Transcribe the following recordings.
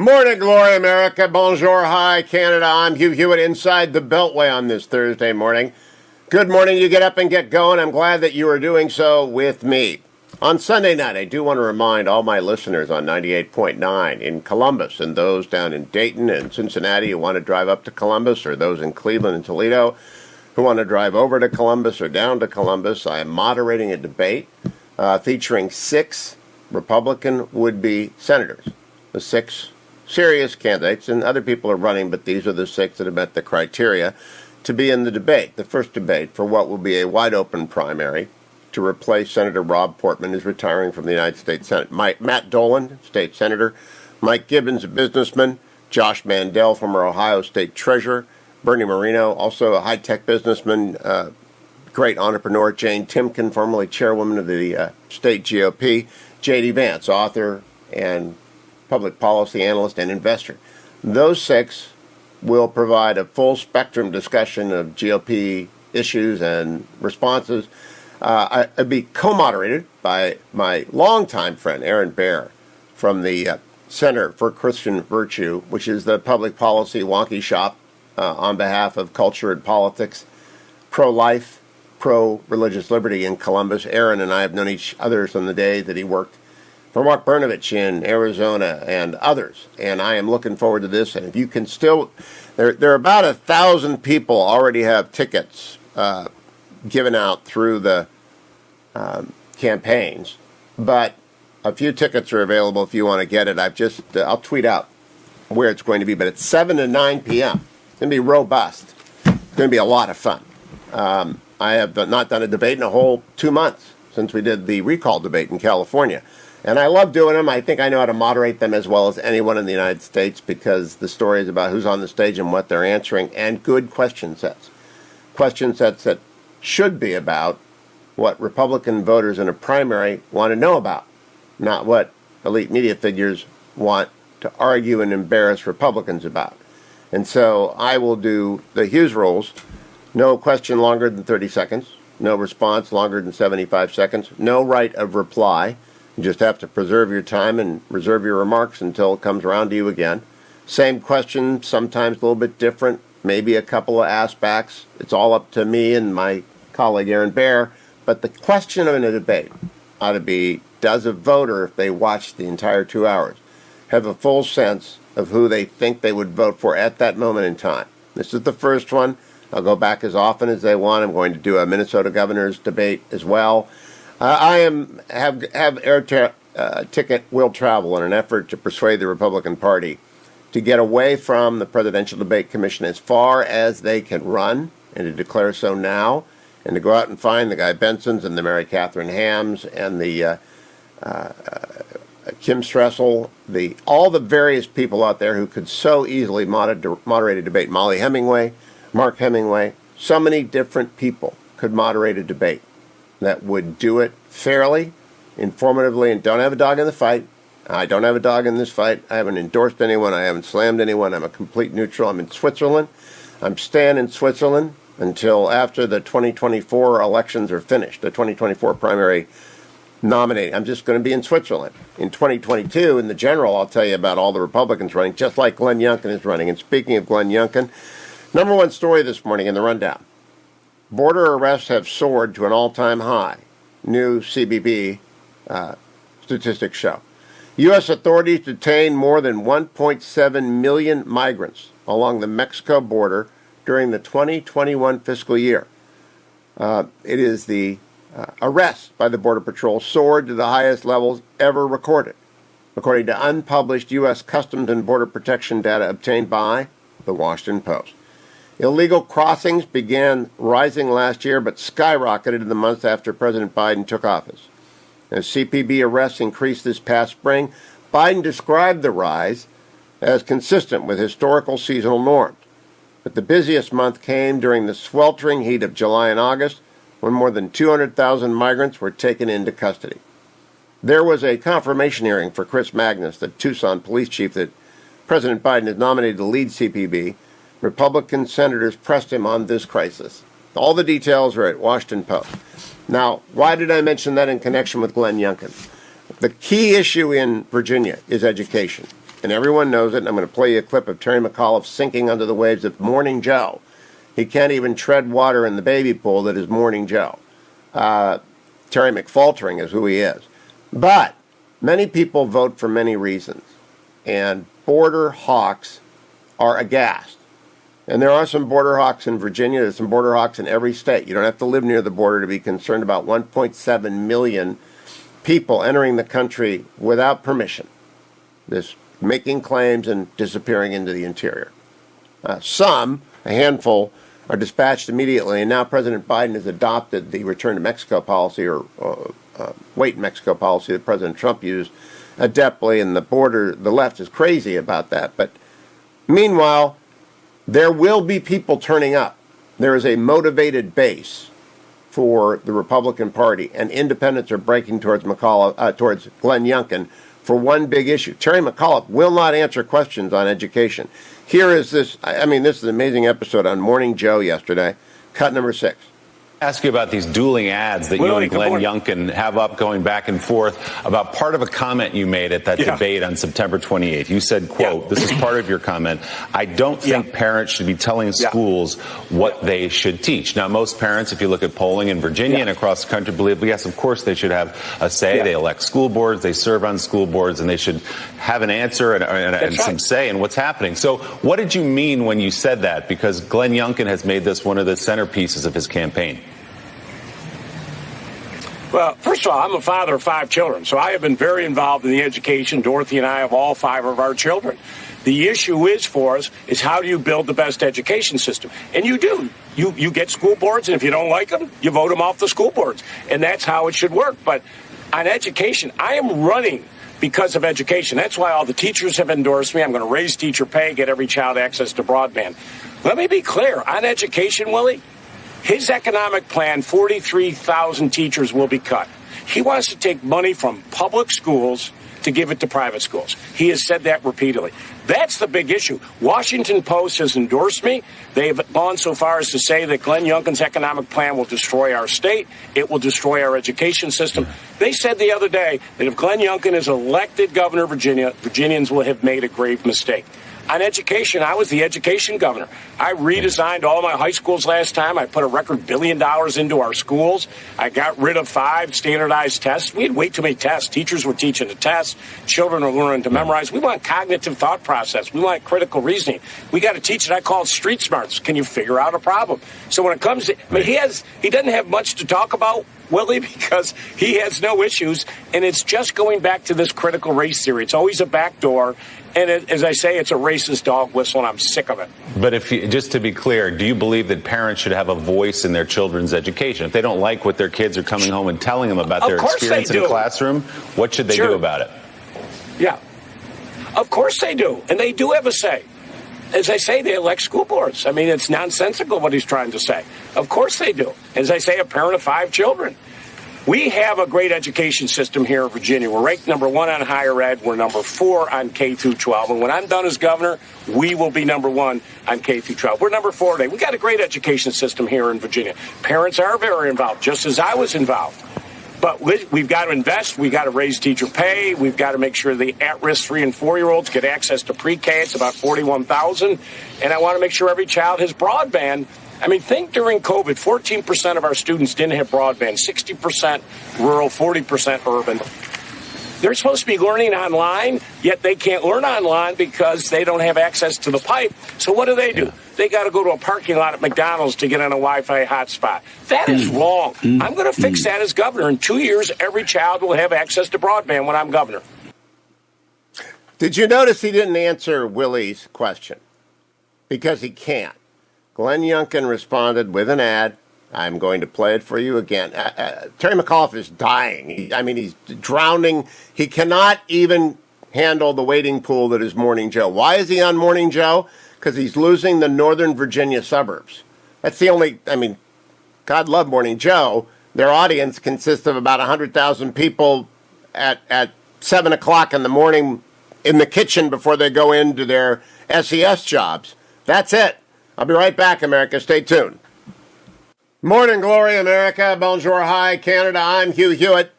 Morning, glory, America. Bonjour, hi, Canada. I'm Hugh Hewitt inside the Beltway on this Thursday morning. Good morning. You get up and get going. I'm glad that you are doing so with me. On Sunday night, I do want to remind all my listeners on 98.9 in Columbus and those down in Dayton and Cincinnati who want to drive up to Columbus, or those in Cleveland and Toledo who want to drive over to Columbus or down to Columbus. I am moderating a debate featuring 6 Republican would-be senators. The 6 serious candidates, and other people are running, but these are the 6 that have met the criteria to be in the debate. The first debate for what will be a wide-open primary to replace Senator Rob Portman, who's retiring from the United States Senate. Matt Dolan, state senator. Mike Gibbons, a businessman. Josh Mandel, former Ohio State treasurer. Bernie Moreno, also a high-tech businessman, great entrepreneur. Jane Timken, formerly chairwoman of the state GOP. J.D. Vance, author and public policy analyst and investor. Those 6 will provide a full spectrum discussion of GOP issues and responses. I'd be co-moderated by my longtime friend, Aaron Baer, from the Center for Christian Virtue, which is the public policy wonky shop on behalf of culture and politics, pro-life, pro-religious liberty in Columbus. Aaron and I have known each other from the day that he worked for Mark Brnovich in Arizona and others, and I am looking forward to this. And if you can still, there are about 1,000 people already have tickets given out through the campaigns, but a few tickets are available if you want to get it. I'll tweet out where it's going to be, but it's 7 to 9 p.m. It's going to be robust. It's going to be a lot of fun. I have not done a debate in a whole 2 months since we did the recall debate in California. And I love doing them. I think I know how to moderate them as well as anyone in the United States, because the story is about who's on the stage and what they're answering, and good question sets. Question sets that should be about what Republican voters in a primary want to know about, not what elite media figures want to argue and embarrass Republicans about. And so I will do the Hughes rules. No question longer than 30 seconds. No response longer than 75 seconds. No right of reply. You just have to preserve your time and reserve your remarks until it comes around to you again. Same question, sometimes a little bit different, maybe a couple of aspects. It's all up to me and my colleague Aaron Baer. But the question in a debate ought to be, does a voter, if they watch the entire 2 hours, have a full sense of who they think they would vote for at that moment in time? This is the first one. I'll go back as often as they want. I'm going to do a Minnesota governor's debate as well. I have air ticket will travel in an effort to persuade the Republican Party to get away from the Presidential Debate Commission as far as they can run, and to declare so now, and to go out and find the Guy Bensons and the Mary Catherine Hams and the Kim Stressel, all the various people out there who could so easily moderate a debate. Molly Hemingway, Mark Hemingway, so many different people could moderate a debate that would do it fairly, informatively, and don't have a dog in the fight. I don't have a dog in this fight. I haven't endorsed anyone. I haven't slammed anyone. I'm a complete neutral. I'm in Switzerland. I'm staying in Switzerland until after the 2024 elections are finished, the 2024 primary nominating. I'm just going to be in Switzerland. In 2022, in the general, I'll tell you about all the Republicans running, just like Glenn Youngkin is running. And speaking of Glenn Youngkin, number one story this morning in the rundown. Border arrests have soared to an all-time high. New CBP statistics show. U.S. authorities detained more than 1.7 million migrants along the Mexico border during the 2021 fiscal year. It is the arrests by the Border Patrol soared to the highest levels ever recorded, according to unpublished U.S. Customs and Border Protection data obtained by the Washington Post. Illegal crossings began rising last year, but skyrocketed in the months after President Biden took office. As CPB arrests increased this past spring, Biden described the rise as consistent with historical seasonal norms. But the busiest month came during the sweltering heat of July and August, when more than 200,000 migrants were taken into custody. There was a confirmation hearing for Chris Magnus, the Tucson police chief that President Biden has nominated to lead CPB. Republican senators pressed him on this crisis. All the details are at Washington Post. Now, why did I mention that in connection with Glenn Youngkin? The key issue in Virginia is education. and everyone knows it, and I'm going to play you a clip of Terry McAuliffe sinking under the waves of Morning Joe. He can't even tread water in the baby pool that is Morning Joe. Terry McFaltering is who he is. But many people vote for many reasons, and border hawks are aghast. And there are some border hawks in Virginia. There's some border hawks in every state. You don't have to live near the border to be concerned about 1.7 million people entering the country without permission, just making claims and disappearing into the interior. A handful, are dispatched immediately, and now President Biden has adopted the return to Mexico policy, or wait in Mexico policy that President Trump used adeptly, and the left is crazy about that. But meanwhile, there will be people turning up. There is a motivated base for the Republican Party, and independents are breaking towards towards Glenn Youngkin for one big issue. Terry McAuliffe will not answer questions on education. Here is this, this is an amazing episode on Morning Joe yesterday, cut number 6. Ask you about these dueling ads that you and Glenn Youngkin have up going back and forth about part of a comment you made at that debate on September 28th. You said, quote, this is part of your comment, I don't think parents should be telling schools what they should teach. Now, most parents, if you look at polling in Virginia and across the country, believe, yes, of course they should have a say. They elect school boards, they serve on school boards, and they should have an answer and some say in what's happening. So what did you mean when you said that? Because Glenn Youngkin has made this one of the centerpieces of his campaign. Well, first of all, I'm a father of 5 children, so I have been very involved in the education. Dorothy and I have all 5 of our children. The issue is for us is how do you build the best education system? And you do. You get school boards, and if you don't like them, you vote them off the school boards. And that's how it should work. But on education, I am running because of education. That's why all the teachers have endorsed me. I'm going to raise teacher pay, get every child access to broadband. Let me be clear. On education, Willie, his economic plan, 43,000 teachers will be cut. He wants to take money from public schools to give it to private schools. He has said that repeatedly. That's the big issue. Washington Post has endorsed me. They've gone so far as to say that Glenn Youngkin's economic plan will destroy our state. It will destroy our education system. They said the other day that if Glenn Youngkin is elected governor of Virginia, Virginians will have made a grave mistake. On education, I was the education governor. I redesigned all my high schools last time. I put a record $1 billion into our schools. I got rid of 5 standardized tests. We had way too many tests. Teachers were teaching the tests. Children are learning to memorize. We want cognitive thought process. We want critical reasoning. We got to teach it. I call it street smarts. Can you figure out a problem? So when it comes to, he doesn't have much to talk about, Willie, because he has no issues, and it's just going back to this critical race theory. It's always a backdoor, and as I say, it's a racist dog whistle, and I'm sick of it. But just to be clear, do you believe that parents should have a voice in their children's education? If they don't like what their kids are coming home and telling them about their experience in the classroom, what should they do about it? Yeah, of course they do, and they do have a say. As I say, they elect school boards. It's nonsensical what he's trying to say. Of course they do. As I say, a parent of 5 children. We have a great education system here in Virginia. We're ranked number 1 on higher ed. We're number 4 on K through 12. And when I'm done as governor, we will be number 1 on K through 12. We're number 4 today. We got a great education system here in Virginia. Parents are very involved, just as I was involved. But we've got to invest. We've got to raise teacher pay. We've got to make sure the at-risk 3- and 4-year-olds get access to pre-K. It's about 41,000. And I want to make sure every child has broadband. Think during COVID, 14% of our students didn't have broadband, 60% rural, 40% urban. They're supposed to be learning online, yet they can't learn online because they don't have access to the pipe. So what do? They got to go to a parking lot at McDonald's to get on a Wi-Fi hotspot. That is wrong. I'm going to fix that as governor. In 2 years, every child will have access to broadband when I'm governor. Did you notice he didn't answer Willie's question? Because he can't. Glenn Youngkin responded with an ad. I'm going to play it for you again. Terry McAuliffe is dying. He's drowning. He cannot even handle the waiting pool that is Morning Joe. Why is he on Morning Joe? Because he's losing the Northern Virginia suburbs. That's the only, God love Morning Joe. Their audience consists of about 100,000 people at 7 o'clock in the morning in the kitchen before they go into their SES jobs. That's it. I'll be right back, America. Stay tuned. Morning, glory, America. Bonjour, hi, Canada. I'm Hugh Hewitt.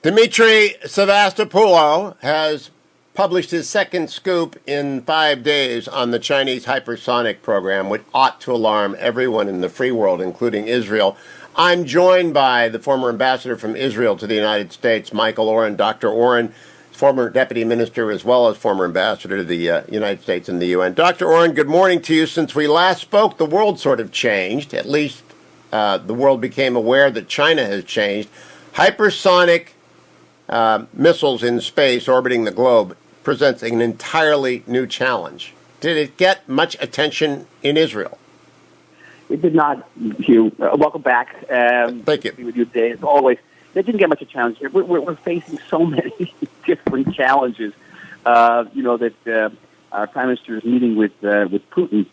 Dmitry Sevastopoulos has published his second scoop in 5 days on the Chinese hypersonic program, which ought to alarm everyone in the free world, including Israel. I'm joined by the former ambassador from Israel to the United States, Michael Oren, Dr. Oren, former deputy minister as well as former ambassador to the United States and the UN. Dr. Oren, good morning to you. Since we last spoke, the world sort of changed. At least the world became aware that China has changed. Hypersonic missiles in space orbiting the globe presents an entirely new challenge. Did it get much attention in Israel? It did not, Hugh. Welcome back. Thank you. To be with you today, as always. It didn't get much of a challenge. We're facing so many different challenges. That our prime minister is meeting with Putin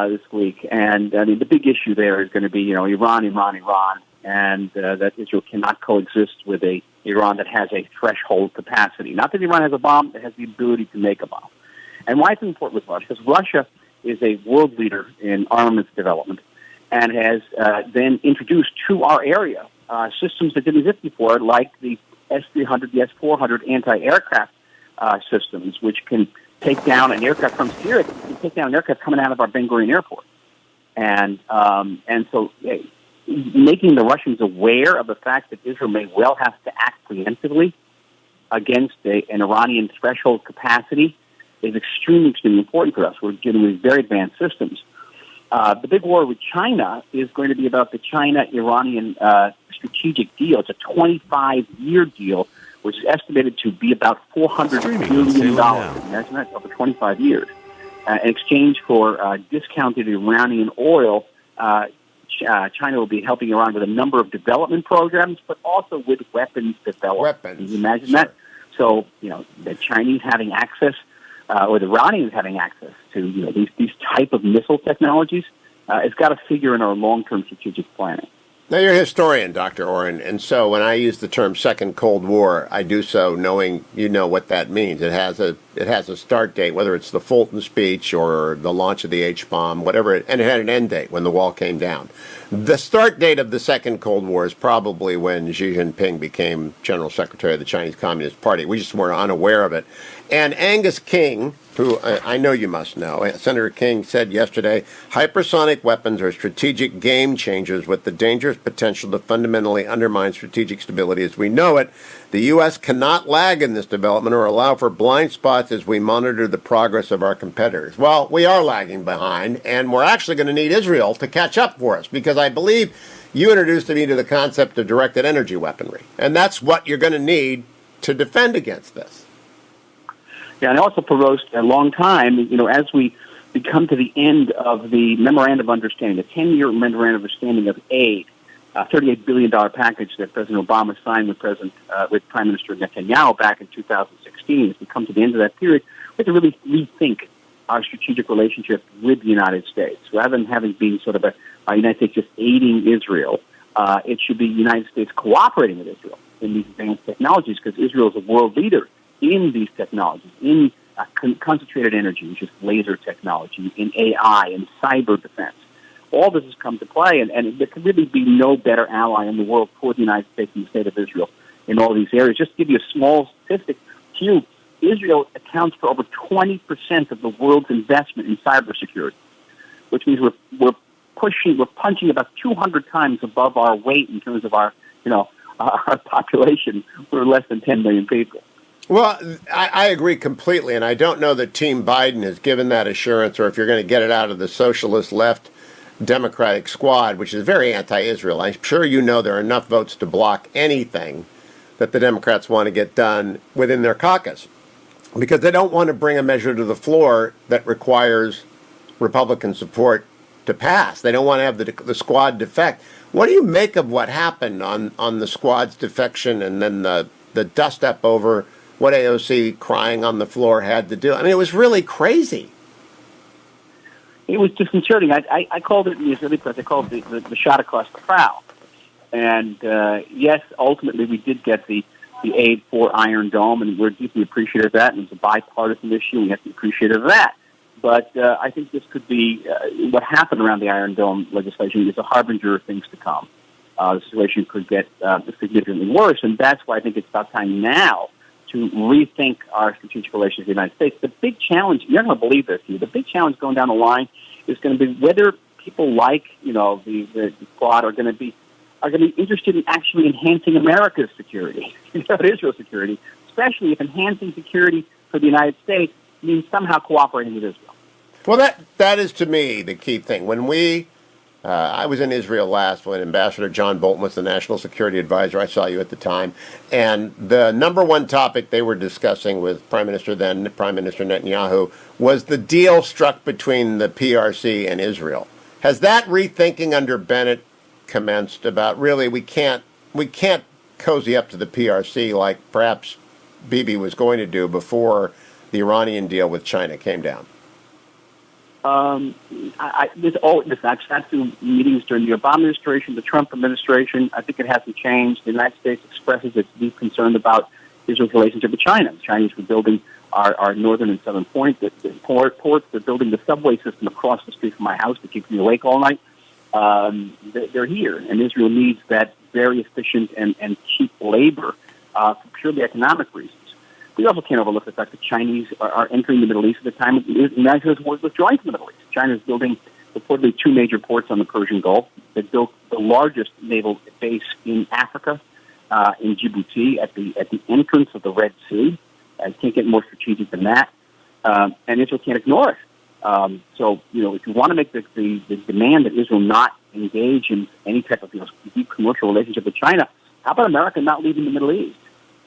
this week, and I mean the big issue there is going to be Iran, and that Israel cannot coexist with a Iran that has a threshold capacity. Not that Iran has a bomb, it has the ability to make a bomb. And why it's important with Russia? Because Russia is a world leader in armaments development and has then introduced to our area systems that didn't exist before, like the S-300, the S-400 anti-aircraft systems, which can take down an aircraft from Syria. It can take down an aircraft coming out of our Ben Gurion airport. And so making the Russians aware of the fact that Israel may well have to act preemptively against an Iranian threshold capacity is extremely important for us. We're dealing with very advanced systems. The big war with China is going to be about the China-Iranian strategic deal. It's a 25-year deal, which is estimated to be about $400 billion. Imagine that, over 25 years. In exchange for discounted Iranian oil, China will be helping Iran with a number of development programs, but also with weapons development. Can you imagine that? So, the Chinese having access, or the Iranians having access to these type of missile technologies, it's got to figure in our long-term strategic planning. Now, you're a historian, Dr. Oren, and so when I use the term Second Cold War, I do so knowing what that means. It has a start date, whether it's the Fulton speech or the launch of the H-bomb, whatever, and it had an end date when the wall came down. The start date of the Second Cold War is probably when Xi Jinping became General Secretary of the Chinese Communist Party. We just weren't unaware of it. And Angus King, who I know you must know, Senator King said yesterday, hypersonic weapons are strategic game changers with the dangerous potential to fundamentally undermine strategic stability as we know it. The U.S. cannot lag in this development or allow for blind spots as we monitor the progress of our competitors. Well, we are lagging behind, and we're actually going to need Israel to catch up for us, because I believe you introduced me to the concept of directed energy weaponry, and that's what you're going to need to defend against this. Yeah, and also for a long time, as we come to the end of the memorandum of understanding, the 10-year memorandum of understanding of aid, $38 billion package that President Obama signed with Prime Minister Netanyahu back in 2016. As we come to the end of that period, we have to really rethink our strategic relationship with the United States. Rather than having been sort of a United States just aiding Israel, it should be the United States cooperating with Israel in these advanced technologies, because Israel is a world leader in these technologies, in concentrated energy, which is laser technology, in AI, in cyber defense. All this has come to play, and there can really be no better ally in the world for the United States and the state of Israel in all these areas. Just to give you a small statistic, Israel accounts for over 20% of the world's investment in cybersecurity, which means we're punching about 200 times above our weight in terms of our population. We're less than 10 million people. Well, I agree completely, and I don't know that Team Biden has given that assurance, or if you're going to get it out of the socialist left Democratic squad, which is very anti-Israel. I'm sure there are enough votes to block anything that the Democrats want to get done within their caucus, because they don't want to bring a measure to the floor that requires Republican support to pass. They don't want to have the squad defect. What do you make of what happened on the squad's defection and then the dust-up over what AOC crying on the floor had to do? I mean, it was really crazy. It was disconcerting. I called it in the Israeli press, I called it the shot across the prow. And yes, ultimately we did get the aid for Iron Dome, and we're deeply appreciative of that, and it's a bipartisan issue, and we have to be appreciative of that. But I think this could be, what happened around the Iron Dome legislation is a harbinger of things to come. The situation could get significantly worse, and that's why I think it's about time now to rethink our strategic relations with the United States. The big challenge, you're not going to believe this, Hugh, the big challenge going down the line is going to be whether people like, the Quad are going to be interested in actually enhancing America's security, Israel's security, especially if enhancing security for the United States means somehow cooperating with Israel. Well, that is to me the key thing. When I was in Israel last when Ambassador John Bolton was the National Security Advisor. I saw you at the time. And the number one topic they were discussing with Prime Minister Netanyahu was the deal struck between the PRC and Israel. Has that rethinking under Bennett commenced about really we can't cozy up to the PRC like perhaps Bibi was going to do before the Iranian deal with China came down? I've sat through meetings during the Obama administration, the Trump administration. I think it hasn't changed. The United States expresses its deep concern about Israel's relationship with China. The Chinese were building our northern and southern ports. They're building the subway system across the street from my house to keep me awake all night. They're here, and Israel needs that very efficient and cheap labor for purely economic reasons. We also can't overlook the fact that Chinese are entering the Middle East at the time the United States was withdrawing from the Middle East. China is building reportedly 2 major ports on the Persian Gulf. They built the largest naval base in Africa, in Djibouti, at the entrance of the Red Sea. It can't get more strategic than that, and Israel can't ignore it. So, if you want to make the demand that Israel not engage in any type of deep commercial relationship with China, how about America not leaving the Middle East?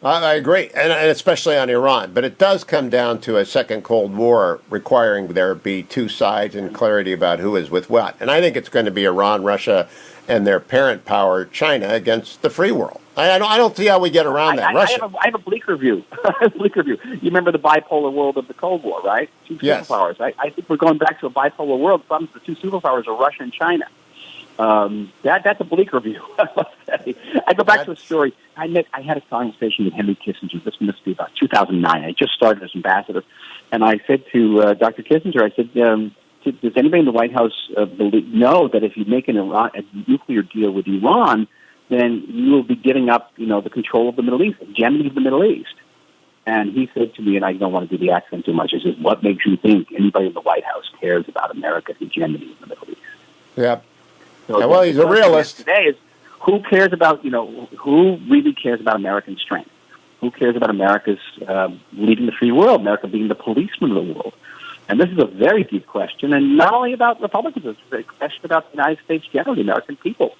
I agree, and especially on Iran. But it does come down to a second Cold War requiring there be two sides and clarity about who is with what. And I think it's going to be Iran, Russia, and their parent power, China, against the free world. I don't see how we get around that. Russia. I have a bleaker view. You remember the bipolar world of the Cold War, right? Two superpowers. Yes. I think we're going back to a bipolar world. The two superpowers are Russia and China. That's a bleaker view, I must say. I go back to a story. I had a conversation with Henry Kissinger. This must be about 2009. I just started as ambassador. And I said to Dr. Kissinger, I said, does anybody in the White House know that if you make a nuclear deal with Iran, then you will be giving up, the control of the Middle East, hegemony of the Middle East? And he said to me, and I don't want to do the accent too much, he says, what makes you think anybody in the White House cares about America's hegemony in the Middle East? Yeah. So well, he's a realist. Today is who cares about, who really cares about American strength? Who cares about America's leading the free world, America being the policeman of the world? And this is a very deep question, and not only about Republicans, it's a question about the United States generally, American people.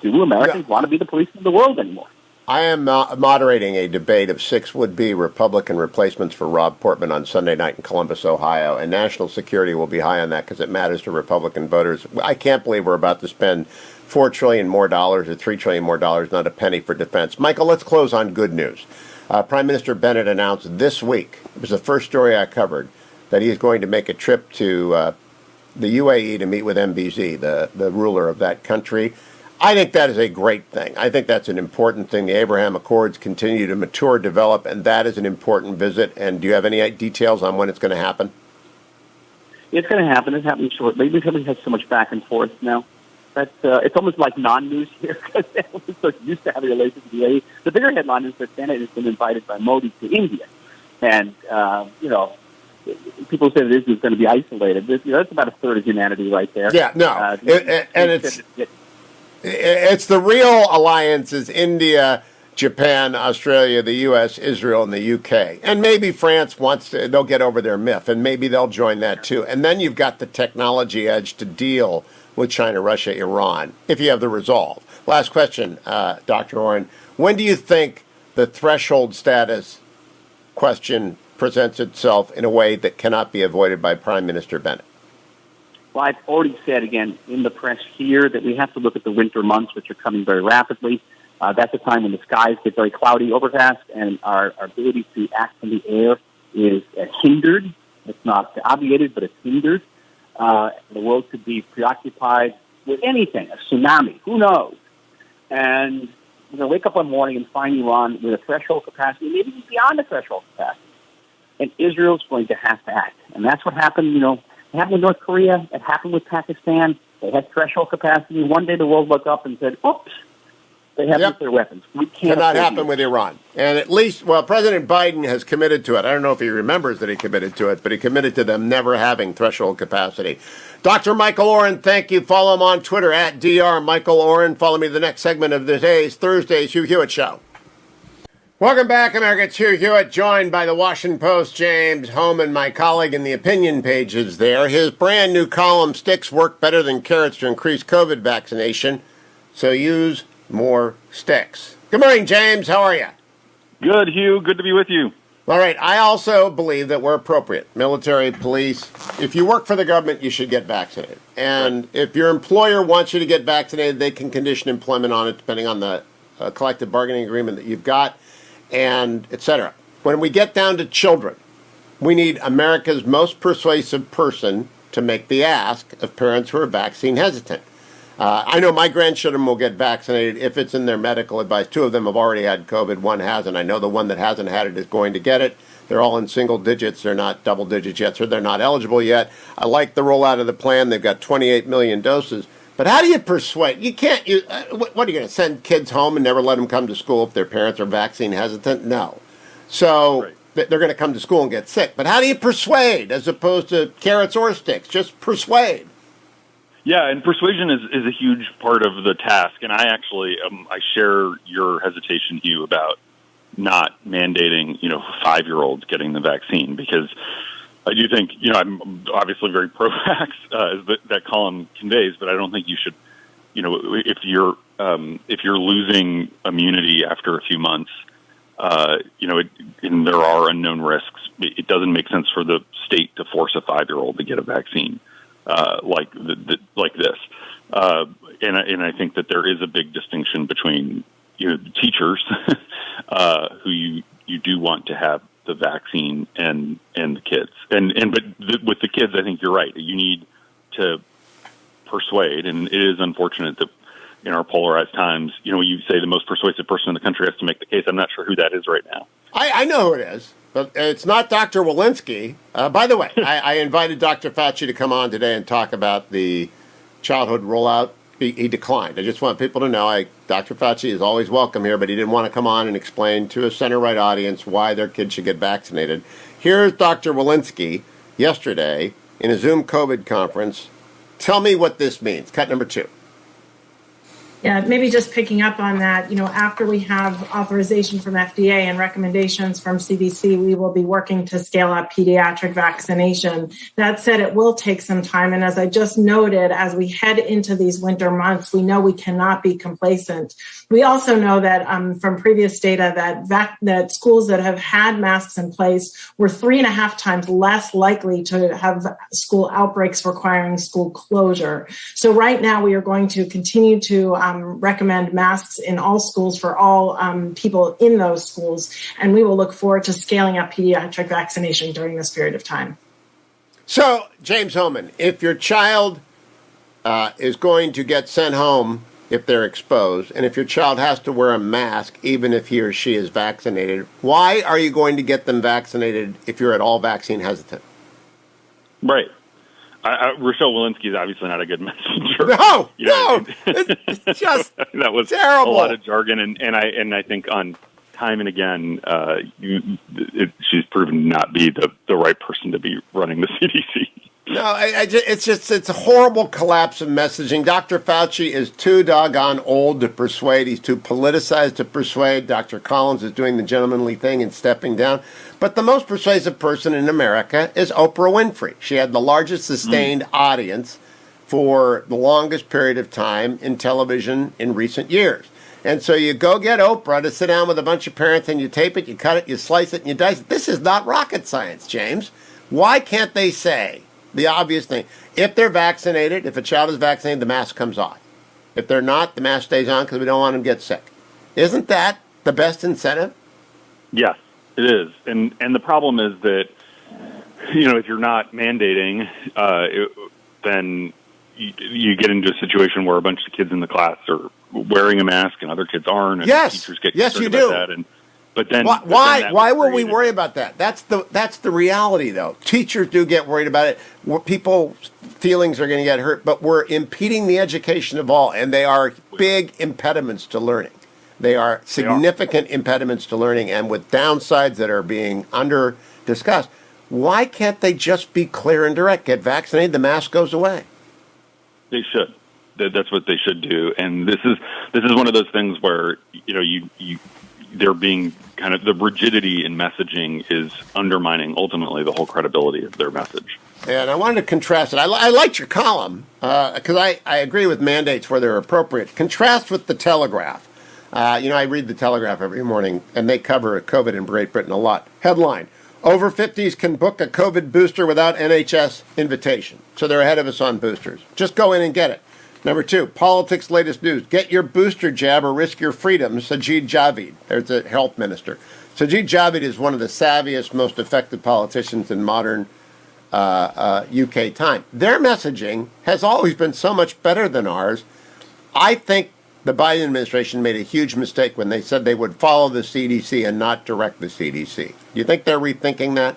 Do Americans want to be the policeman of the world anymore? I am moderating a debate of 6 would-be Republican replacements for Rob Portman on Sunday night in Columbus, Ohio, and national security will be high on that because it matters to Republican voters. I can't believe we're about to spend $4 trillion more dollars or $3 trillion more dollars, not a penny for defense. Michael, let's close on good news. Prime Minister Bennett announced this week, it was the first story I covered, that he is going to make a trip to the UAE to meet with MBZ, the ruler of that country. I think that is a great thing. I think that's an important thing. The Abraham Accords continue to mature, develop, and that is an important visit. And do you have any details on when it's going to happen? It's going to happen. It's happening shortly. We haven't had so much back and forth now. It's almost like non-news here because we're so used to having relations with the UAE. The bigger headline is that Bennett has been invited by Modi to India. And, people say that Israel is going to be isolated. That's about a third of humanity right there. Yeah, no. It's the real alliances, India, Japan, Australia, the U.S., Israel, and the UK. And maybe France they'll get over their myth, and maybe they'll join that too. And then you've got the technology edge to deal with China, Russia, Iran, if you have the resolve. Last question, Dr. Oren. When do you think the threshold status question presents itself in a way that cannot be avoided by Prime Minister Bennett? Well, I've already said, again, in the press here, that we have to look at the winter months, which are coming very rapidly. That's a time when the skies get very cloudy, overcast, and our ability to act from the air is hindered. It's not obviated, but it's hindered. The world could be preoccupied with anything, a tsunami, who knows? And we're going to wake up one morning and find Iran with a threshold capacity, maybe even beyond the threshold capacity. And Israel's going to have to act. And that's what happened, It happened with North Korea. It happened with Pakistan. They had threshold capacity. One day the world woke up and said, oops, They have Yep. nuclear weapons. We can't. Cannot afford happen to. with Iran. And at least, well, President Biden has committed to it. I don't know if he remembers that he committed to it, but he committed to them never having threshold capacity. Dr. Michael Oren, thank you. Follow him on Twitter at Dr. Michael Oren. Follow me to the next segment of today's Thursday's Hugh Hewitt Show. Welcome back, America. It's Hugh Hewitt, joined by the Washington Post, James Hohmann, my colleague in the opinion pages there. His brand new column, Sticks Work Better Than Carrots to Increase COVID Vaccination, so use more sticks. Good morning, James. How are you? Good, Hugh. Good to be with you. All right. I also believe that we're appropriate. Military, police. If you work for the government, you should get vaccinated. And if your employer wants you to get vaccinated, they can condition employment on it, depending on the collective bargaining agreement that you've got, and et cetera. When we get down to children, we need America's most persuasive person to make the ask of parents who are vaccine hesitant. I know my grandchildren will get vaccinated if it's in their medical advice. 2 of them have already had COVID. 1 hasn't. I know the one that hasn't had it is going to get it. They're all in single digits. They're not double digits yet, so they're not eligible yet. I like the rollout of the plan. They've got 28 million doses. But how do you persuade? You can't. What are you going to send kids home and never let them come to school if their parents are vaccine hesitant? No. So they're going to come to school and get sick. But how do you persuade as opposed to carrots or sticks? Just persuade. Yeah, and persuasion is a huge part of the task. And I actually, I share your hesitation, Hugh, about not mandating, 5-year-olds getting the vaccine, because I do think, I'm obviously very pro-vax, as that column conveys, but I don't think you should, if you're losing immunity after a few months, and there are unknown risks, it doesn't make sense for the state to force a 5-year-old to get a vaccine. Like this, and I think that there is a big distinction between the teachers who you do want to have the vaccine and the kids, but with the kids, I think you're right. You need to persuade, and it is unfortunate that in our polarized times, when you say the most persuasive person in the country has to make the case, I'm not sure who that is right now. I know who it is. But it's not Dr. Walensky. By the way, I invited Dr. Fauci to come on today and talk about the childhood rollout. He declined. I just want people to know Dr. Fauci is always welcome here, but he didn't want to come on and explain to a center-right audience why their kids should get vaccinated. Here's Dr. Walensky yesterday in a Zoom COVID conference. Tell me what this means. Cut number 2. Yeah, maybe just picking up on that, after we have authorization from FDA and recommendations from CDC, we will be working to scale up pediatric vaccination. That said, it will take some time. And as I just noted, as we head into these winter months, we know we cannot be complacent. We also know that from previous data that schools that have had masks in place were 3.5 times less likely to have school outbreaks requiring school closure. So right now we are going to continue to recommend masks in all schools for all people in those schools, and we will look forward to scaling up pediatric vaccination during this period of time. So, James Hohmann, if your child is going to get sent home if they're exposed, and if your child has to wear a mask even if he or she is vaccinated, why are you going to get them vaccinated if you're at all vaccine hesitant? Right. Rochelle Walensky is obviously not a good messenger. No, it's just that was terrible. A lot of jargon, and I think on time and again, she's proven to not be the right person to be running the CDC. No, it's a horrible collapse of messaging. Dr. Fauci is too doggone old to persuade. He's too politicized to persuade. Dr. Collins is doing the gentlemanly thing and stepping down. But the most persuasive person in America is Oprah Winfrey. She had the largest sustained audience for the longest period of time in television in recent years. And so you go get Oprah to sit down with a bunch of parents and you tape it, you cut it, you slice it, and you dice it. This is not rocket science, James. Why can't they say the obvious thing? If they're vaccinated, if a child is vaccinated, the mask comes off. If they're not, the mask stays on because we don't want them to get sick. Isn't that the best incentive? Yes, it is. And the problem is that, if you're not mandating, then you get into a situation where a bunch of kids in the class are wearing a mask and other kids aren't. And teachers get concerned about that. But then why will we worry about that? That's the reality, though. Teachers do get worried about it. People's feelings are going to get hurt, but we're impeding the education of all, and they are big impediments to learning. They are significant impediments to learning, and with downsides that are being under discussed. Why can't they just be clear and direct? Get vaccinated, the mask goes away. They should. That's what they should do. And this is one of those things where they're being kind of, the rigidity in messaging is undermining ultimately the whole credibility of their message. And I wanted to contrast it. I liked your column because I agree with mandates where they're appropriate. Contrast with the Telegraph. I read the Telegraph every morning, and they cover COVID in Great Britain a lot. Headline: over 50s can book a COVID booster without NHS invitation. So they're ahead of us on boosters. Just go in and get it. Number 2, politics latest news. Get your booster jab or risk your freedom, Sajid Javid. There's the health minister. Sajid Javid is one of the savviest, most effective politicians in modern UK time. Their messaging has always been so much better than ours. I think the Biden administration made a huge mistake when they said they would follow the CDC and not direct the CDC. Do you think they're rethinking that?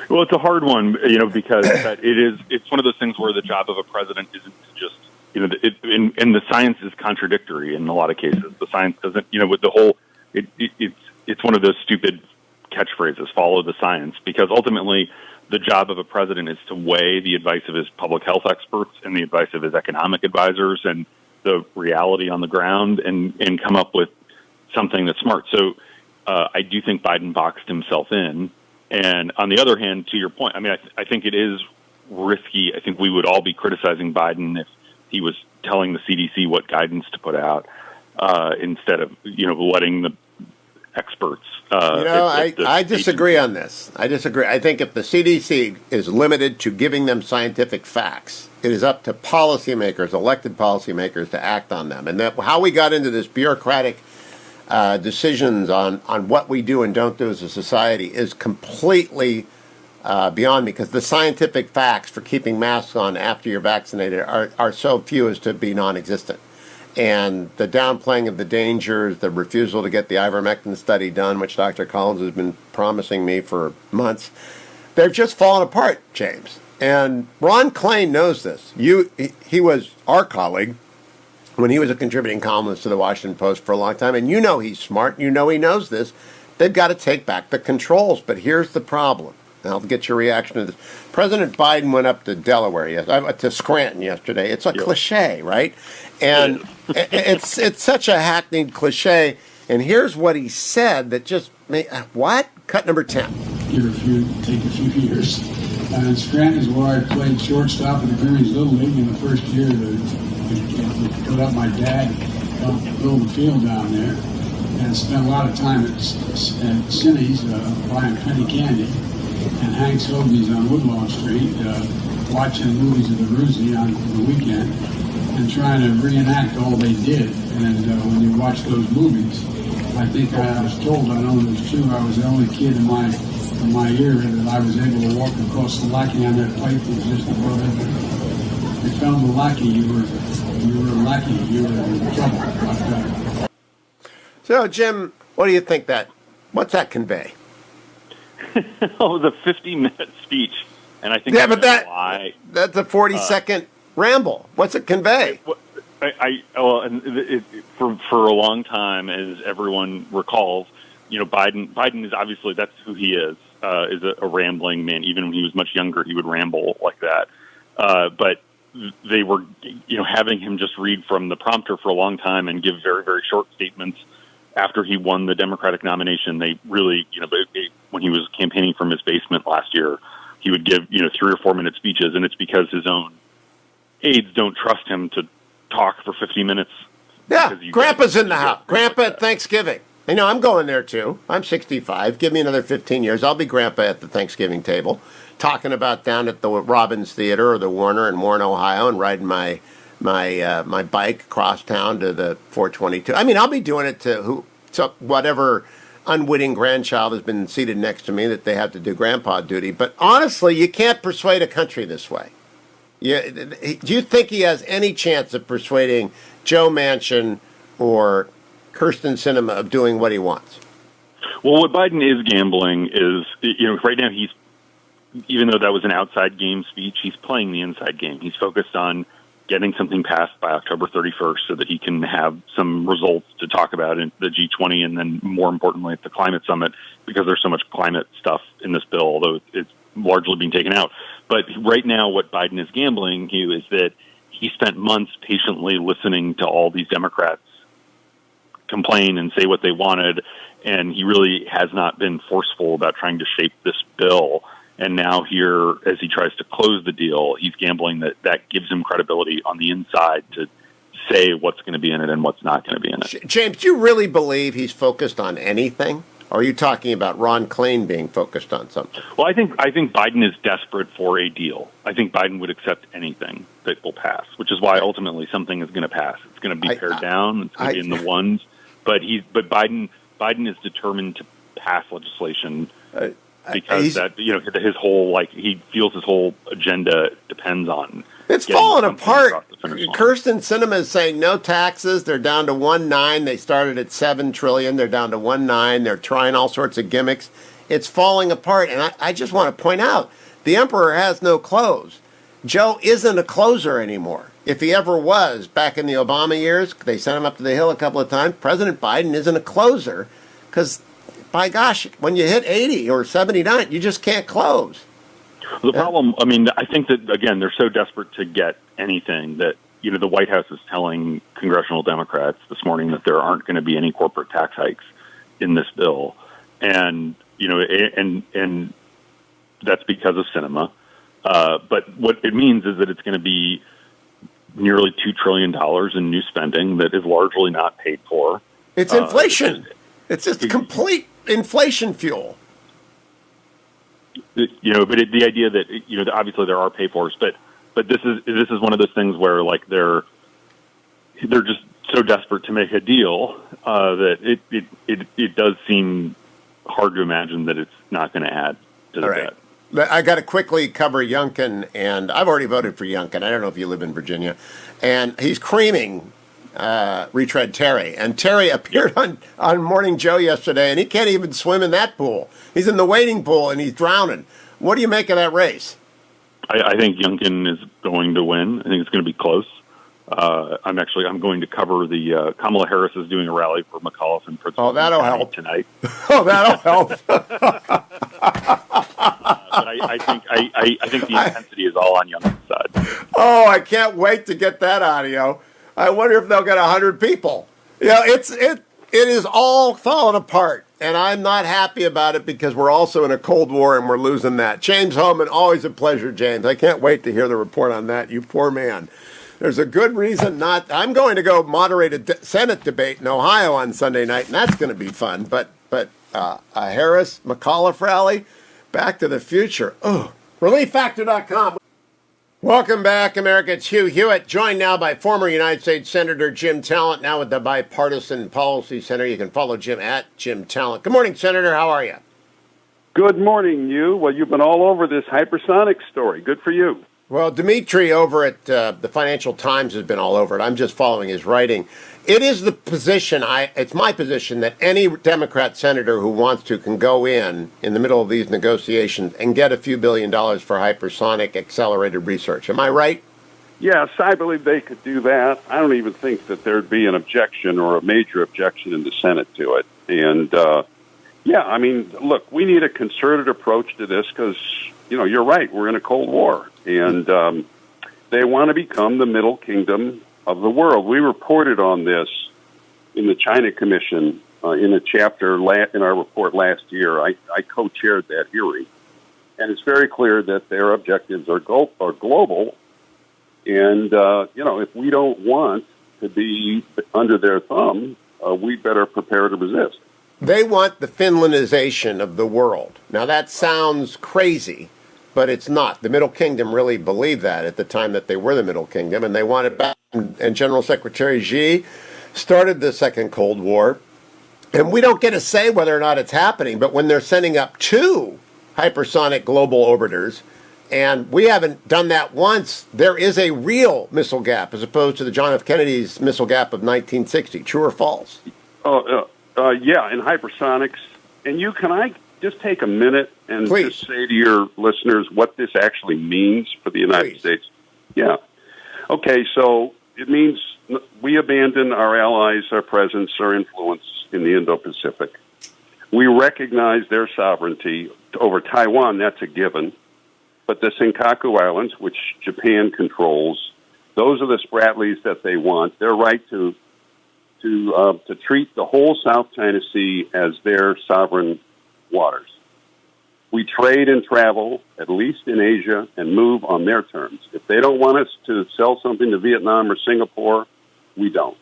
Well, it's a hard one, because it's one of those things where the job of a president isn't just, and the science is contradictory in a lot of cases. The science doesn't, with the whole, it's one of those stupid catchphrases, follow the science, because ultimately the job of a president is to weigh the advice of his public health experts and the advice of his economic advisors and the reality on the ground and come up with something that's smart. So I do think Biden boxed himself in. And on the other hand, to your point, I think it is risky. I think we would all be criticizing Biden if he was telling the CDC what guidance to put out instead of, letting the experts. I disagree on this. I disagree. I think if the CDC is limited to giving them scientific facts, it is up to policymakers, elected policymakers, to act on them. And how we got into this bureaucratic decisions on what we do and don't do as a society is completely beyond me, because the scientific facts for keeping masks on after you're vaccinated are so few as to be non-existent. And the downplaying of the dangers, the refusal to get the ivermectin study done, which Dr. Collins has been promising me for months, they've just fallen apart, James. And Ron Klain knows this. He was our colleague when he was a contributing columnist to the Washington Post for a long time, and he's smart, he knows this. They've got to take back the controls. But here's the problem, and I'll get your reaction to this. President Biden went up to Delaware, to Scranton yesterday. It's a cliche, right? And it's such a hackneyed cliche. And here's what he said that just made, what? Cut number 10. Take a few years. Scranton is where I played shortstop in the Greenwich Little League in the first year. Put up my dad, helped build the field down there, and spent a lot of time at Cindy's buying penny candy and Hank's Hoagies on Woodlawn Street, watching movies of the Roosie on the weekend and trying to reenact all they did. And when you watch those movies, I think I was told, I know it was true, I was the only kid in my era that I was able to walk across the lackey on that pipe that was just above it. If you found the lackey, you were lucky. You were in trouble. So, Jim, what do you think what's that convey? It was a 50-minute speech, and I think that's a 40-second ramble. What's it convey? For a long time, as everyone recalls, Biden is obviously, that's who he is a rambling man. Even when he was much younger, he would ramble like that. But they were, having him just read from the prompter for a long time and give very, very short statements. After he won the Democratic nomination, they really, when he was campaigning from his basement last year, he would give, 3 or 4 minute speeches, and it's because his own aides don't trust him to talk for 50 minutes. Yeah, Grandpa's in the house. Grandpa at Thanksgiving. I'm going there too. I'm 65. Give me another 15 years. I'll be Grandpa at the Thanksgiving table, talking about down at the Robbins Theater or the Warner in Warren, Ohio, and riding my bike across town to the 422. I'll be doing it to whatever unwitting grandchild has been seated next to me that they have to do grandpa duty. But honestly, you can't persuade a country this way. Do you think he has any chance of persuading Joe Manchin or Kirsten Sinema of doing what he wants? Well, what Biden is gambling is, right now even though that was an outside game speech, he's playing the inside game. He's focused on getting something passed by October 31st so that he can have some results to talk about in the G20 and then, more importantly, at the climate summit, because there's so much climate stuff in this bill, although it's largely being taken out. But right now, what Biden is gambling, Hugh, is that he spent months patiently listening to all these Democrats complain and say what they wanted, and he really has not been forceful about trying to shape this bill. And now here, as he tries to close the deal, he's gambling that gives him credibility on the inside to say what's going to be in it and what's not going to be in it. James, do you really believe he's focused on anything? Or are you talking about Ron Klain being focused on something? Well, I think Biden is desperate for a deal. I think Biden would accept anything that will pass, which is why ultimately something is going to pass. It's going to be pared down. It's going to be in the ones. But Biden is determined to pass legislation because his whole he feels his whole agenda depends on. It's falling apart. Kirsten Sinema is saying no taxes. They're down to 1.9. They started at $7 trillion. They're down to 1.9. They're trying all sorts of gimmicks. It's falling apart. And I just want to point out, the emperor has no clothes. Joe isn't a closer anymore. If he ever was, back in the Obama years, they sent him up to the Hill a couple of times. President Biden isn't a closer because, by gosh, when you hit 80 or 79, you just can't close. The problem, I think that, again, they're so desperate to get anything that, the White House is telling congressional Democrats this morning that there aren't going to be any corporate tax hikes in this bill. And, and that's because of Sinema. But what it means is that it's going to be nearly $2 trillion in new spending that is largely not paid for. It's inflation. It's just complete inflation fuel. But the idea that obviously there are pay-fors, but this is one of those things where they're just so desperate to make a deal that it does seem hard to imagine that it's not going to add to the debt. I got to quickly cover Youngkin, and I've already voted for Youngkin. I don't know if you live in Virginia, and he's creaming retread Terry. And Terry appeared on Morning Joe yesterday, and he can't even swim in that pool. He's in the wading pool, and he's drowning. What do you make of that race? I think Youngkin is going to win. I think it's going to be close. I'm going to cover the Kamala Harris is doing a rally for McAuliffe and Prince. Oh, that'll help tonight. Oh, that'll help. But I think the intensity is all on Youngkin's side. Oh, I can't wait to get that audio. I wonder if they'll get 100 people. It is all falling apart, and I'm not happy about it because we're also in a Cold War and we're losing that. James Hohmann, always a pleasure, James. I can't wait to hear the report on that. You poor man. There's a good reason not. I'm going to go moderate a Senate debate in Ohio on Sunday night, and that's going to be fun. But a Harris McAuliffe rally, Back to the Future. Oh, ReliefFactor.com. Welcome back, America. It's Hugh Hewitt, joined now by former United States Senator Jim Talent, now with the Bipartisan Policy Center. You can follow Jim at Jim Talent. Good morning, Senator. How are you? Good morning, you. Well, you've been all over this hypersonic story. Good for you. Well, Dimitri over at the Financial Times has been all over it. I'm just following his writing. It is the position, it's my position, that any Democrat senator who wants to can go in the middle of these negotiations and get a few $1 billion for hypersonic accelerated research. Am I right? Yes, I believe they could do that. I don't even think that there'd be an objection or a major objection in the Senate to it. And, look, we need a concerted approach to this because, you're right, we're in a Cold War. And they want to become the middle kingdom of the world. We reported on this in the China Commission in a chapter in our report last year. I co-chaired that hearing. And it's very clear that their objectives are global. And, if we don't want to be under their thumb, we better prepare to resist. They want the Finlandization of the world. Now, that sounds crazy, but it's not. The Middle Kingdom really believed that at the time that they were the Middle Kingdom, and they want it back. And General Secretary Xi started the Second Cold War. And we don't get a say whether or not it's happening, but when they're sending up 2 hypersonic global orbiters, and we haven't done that once, there is a real missile gap as opposed to the John F. Kennedy's missile gap of 1960. True or false? Yeah, in hypersonics. And can I just take a minute and just say to your listeners what this actually means for the United States? Yeah. Okay, so it means we abandon our allies, our presence, our influence in the Indo-Pacific. We recognize their sovereignty over Taiwan. That's a given. But the Senkaku Islands, which Japan controls, those are the Spratlys that they want. Their right to treat the whole South China Sea as their sovereign waters. We trade and travel, at least in Asia, and move on their terms. If they don't want us to sell something to Vietnam or Singapore, we don't.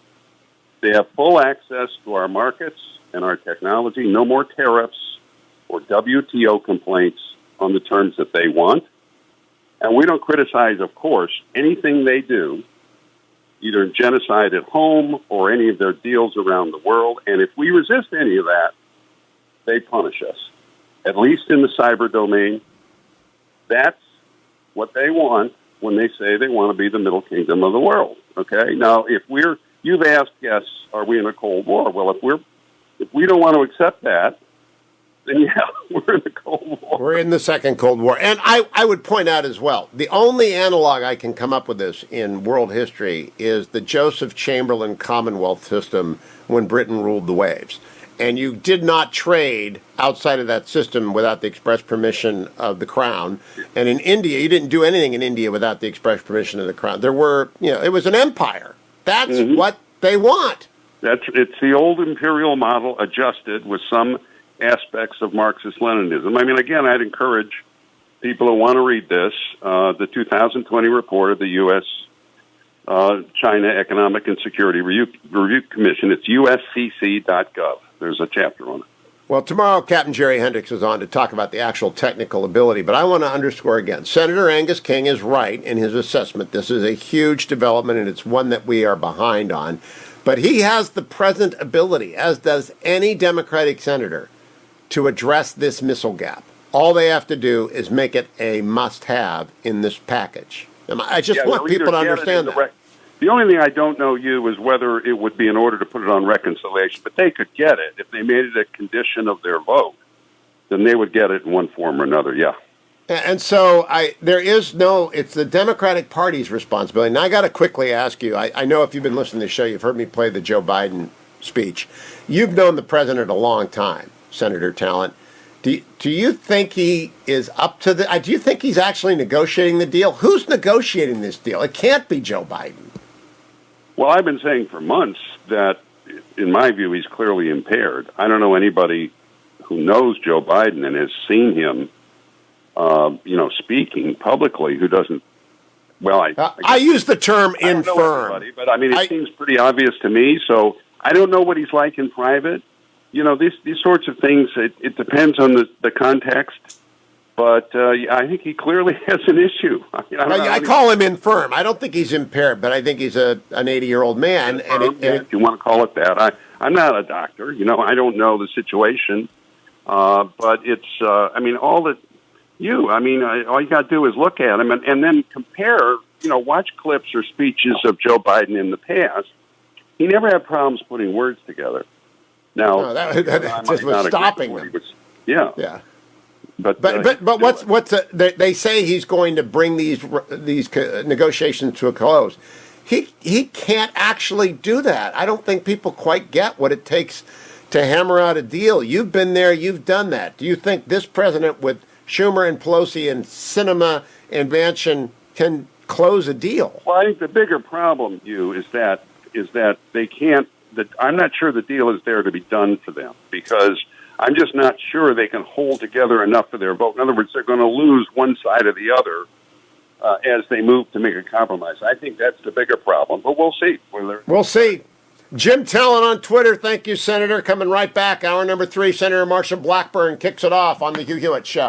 They have full access to our markets and our technology. No more tariffs or WTO complaints on the terms that they want. And we don't criticize, of course, anything they do, either genocide at home or any of their deals around the world. And if we resist any of that, they punish us, at least in the cyber domain. That's what they want when they say they want to be the middle kingdom of the world. Okay? Now, you've asked, yes, are we in a Cold War? Well, if we don't want to accept that, then yeah, we're in the Cold War. We're in the second Cold War. And I would point out as well, the only analog I can come up with this in world history is the Joseph Chamberlain Commonwealth system when Britain ruled the waves. And you did not trade outside of that system without the express permission of the Crown. And in India, you didn't do anything in India without the express permission of the Crown. There were, it was an empire. That's what they want. It's the old imperial model adjusted with some aspects of Marxist-Leninism. I mean, again, I'd encourage people who want to read this, the 2020 report of the U.S. China Economic and Security Review Commission. It's uscc.gov. There's a chapter on it. Well, tomorrow Captain Jerry Hendricks is on to talk about the actual technical ability, but I want to underscore again, Senator Angus King is right in his assessment. This is a huge development, and it's one that we are behind on. But he has the present ability, as does any Democratic senator, to address this missile gap. All they have to do is make it a must-have in this package. I just want people to understand that. The only thing I don't know, is whether it would be in order to put it on reconciliation, but they could get it. If they made it a condition of their vote, then they would get it in one form or another, yeah. And so it's the Democratic Party's responsibility. And I got to quickly ask you, I know if you've been listening to the show, you've heard me play the Joe Biden speech. You've known the president a long time, Senator Talent. Do you think he is up to do you think he's actually negotiating the deal? Who's negotiating this deal? It can't be Joe Biden. Well, I've been saying for months that, in my view, he's clearly impaired. I don't know anybody who knows Joe Biden and has seen him, speaking publicly who doesn't. Well, I use the term infirm, but I mean, it seems pretty obvious to me. So I don't know what he's like in private. These sorts of things. It depends on the context. But I think he clearly has an issue. I call him infirm. I don't think he's impaired, but I think he's an 80-year-old man. If you want to call it that. I'm not a doctor. I don't know the situation. But it's, all you got to do is look at him and then compare, watch clips or speeches of Joe Biden in the past. He never had problems putting words together. Now, that just was stopping them. Yeah. But they say he's going to bring these negotiations to a close. He can't actually do that. I don't think people quite get what it takes to hammer out a deal. You've been there. You've done that. Do you think this president with Schumer and Pelosi and Sinema and Manchin can close a deal? Well, I think the bigger problem, is that they can't. I'm not sure the deal is there to be done for them because I'm just not sure they can hold together enough for their vote. In other words, they're going to lose one side or the other as they move to make a compromise. I think that's the bigger problem, but we'll see. We'll see. Jim Talent on Twitter. Thank you, Senator. Coming right back. Hour number 3, Senator Marsha Blackburn kicks it off on the Hugh Hewitt Show.